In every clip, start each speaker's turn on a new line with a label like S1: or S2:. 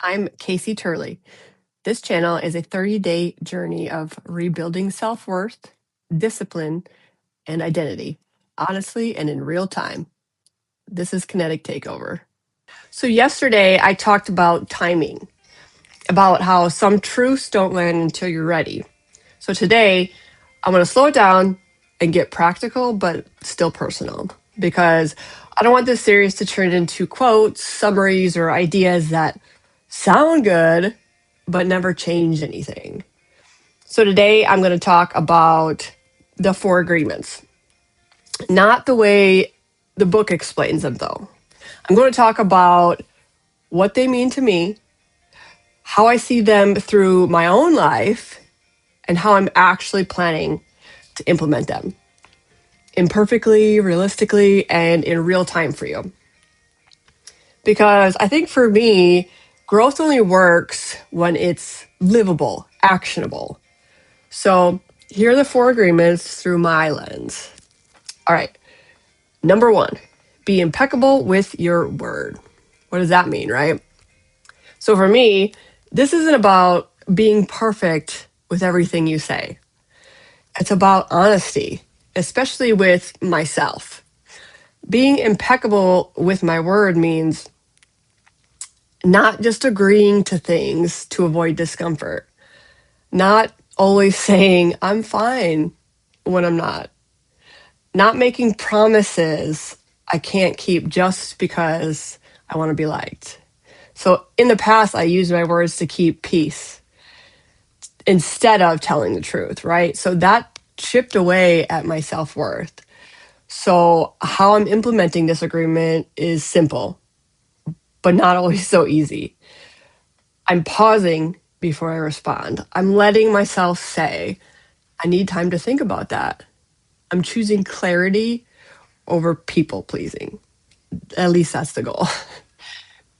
S1: I'm Casey Turley. This channel is a 30-day journey of rebuilding self-worth, discipline, and identity, honestly and in real time. This is Kinetic Takeover. So yesterday I talked about timing, about how some truths don't land until you're ready. So today I'm going to slow it down and get practical, but still personal, because I don't want this series to turn into quotes, summaries, or ideas that sound good, but never change anything. So today I'm going to talk about the 4 agreements, not the way the book explains them, though. I'm going to talk about what they mean to me, how I see them through my own life, and how I'm actually planning to implement them imperfectly, realistically, and in real time for you. Because I think for me, growth only works when it's livable, actionable. So here are the 4 agreements through my lens. All right. Number 1, be impeccable with your word. What does that mean, right? So for me, this isn't about being perfect with everything you say. It's about honesty, especially with myself. Being impeccable with my word means not just agreeing to things to avoid discomfort, not always saying, I'm fine when I'm not making promises I can't keep just because I want to be liked. So in the past, I used my words to keep peace instead of telling the truth, right? So that chipped away at my self-worth. So how I'm implementing this agreement is simple, but not always so easy. I'm pausing before I respond. I'm letting myself say, I need time to think about that. I'm choosing clarity over people pleasing. At least that's the goal.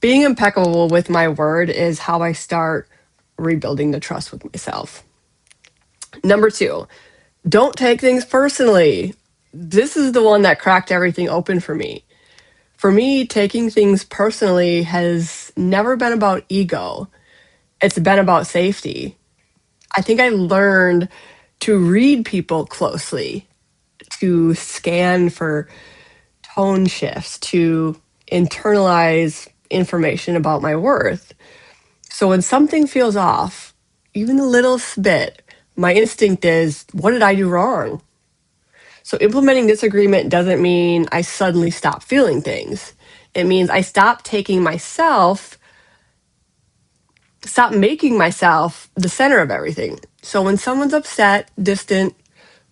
S1: Being impeccable with my word is how I start rebuilding the trust with myself. Number 2, don't take things personally. This is the one that cracked everything open for me. For me, taking things personally has never been about ego. It's been about safety. I think I learned to read people closely, to scan for tone shifts, to internalize information about my worth. So when something feels off, even a little bit, my instinct is, what did I do wrong? So implementing this agreement doesn't mean I suddenly stop feeling things. It means I stop making myself the center of everything. So when someone's upset, distant,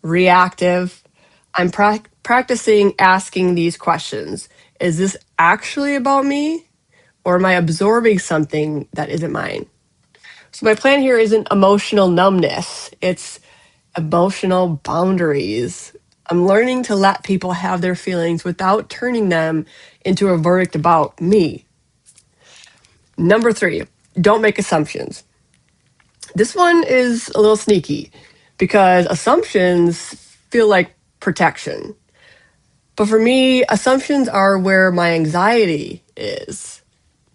S1: reactive, I'm practicing asking these questions. Is this actually about me? Or am I absorbing something that isn't mine? So my plan here isn't emotional numbness. It's emotional boundaries. I'm learning to let people have their feelings without turning them into a verdict about me. Number 3, don't make assumptions. This one is a little sneaky because assumptions feel like protection. But for me, assumptions are where my anxiety is.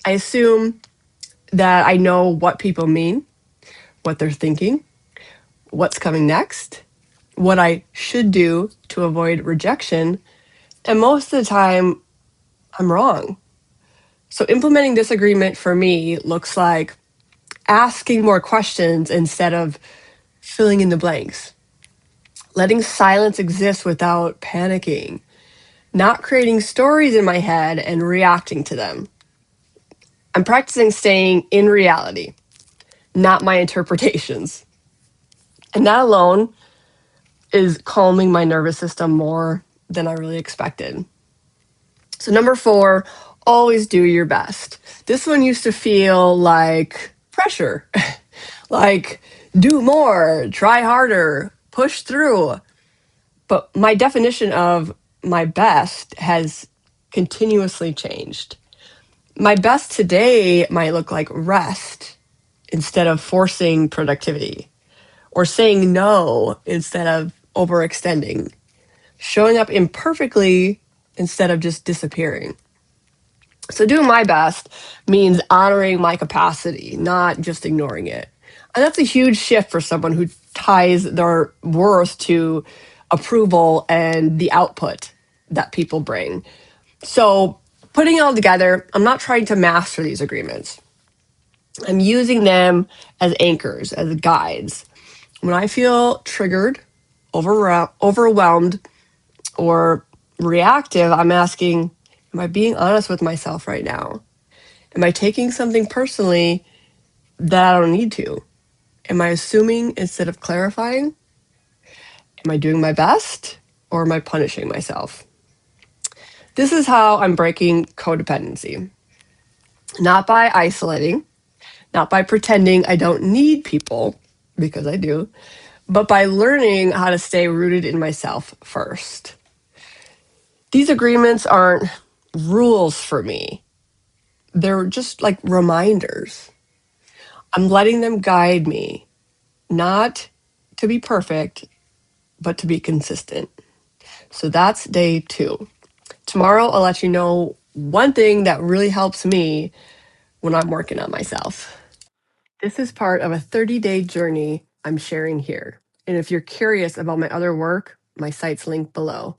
S1: I assume that I know what people mean, what they're thinking, what's coming next, what I should do to avoid rejection. And most of the time, I'm wrong. So implementing this agreement for me looks like asking more questions instead of filling in the blanks, letting silence exist without panicking, not creating stories in my head and reacting to them. I'm practicing staying in reality, not my interpretations. And that alone is calming my nervous system more than I really expected. So number 4, always do your best. This one used to feel like pressure, like do more, try harder, push through. But my definition of my best has continuously changed. My best today might look like rest instead of forcing productivity, or saying no instead of overextending, showing up imperfectly instead of just disappearing. So doing my best means honoring my capacity, not just ignoring it. And that's a huge shift for someone who ties their worth to approval and the output that people bring. So putting it all together, I'm not trying to master these agreements. I'm using them as anchors, as guides. When I feel triggered, overwhelmed, or reactive, I'm asking, am I being honest with myself right now? Am I taking something personally that I don't need to? Am I assuming instead of clarifying? Am I doing my best or am I punishing myself? This is how I'm breaking codependency. Not by isolating, not by pretending I don't need people, because I do, but by learning how to stay rooted in myself first. These agreements aren't rules for me, they're just like reminders. I'm letting them guide me, not to be perfect, but to be consistent. So that's day 2. Tomorrow, I'll let you know one thing that really helps me when I'm working on myself. This is part of a 30-day journey I'm sharing here. And if you're curious about my other work, my site's linked below.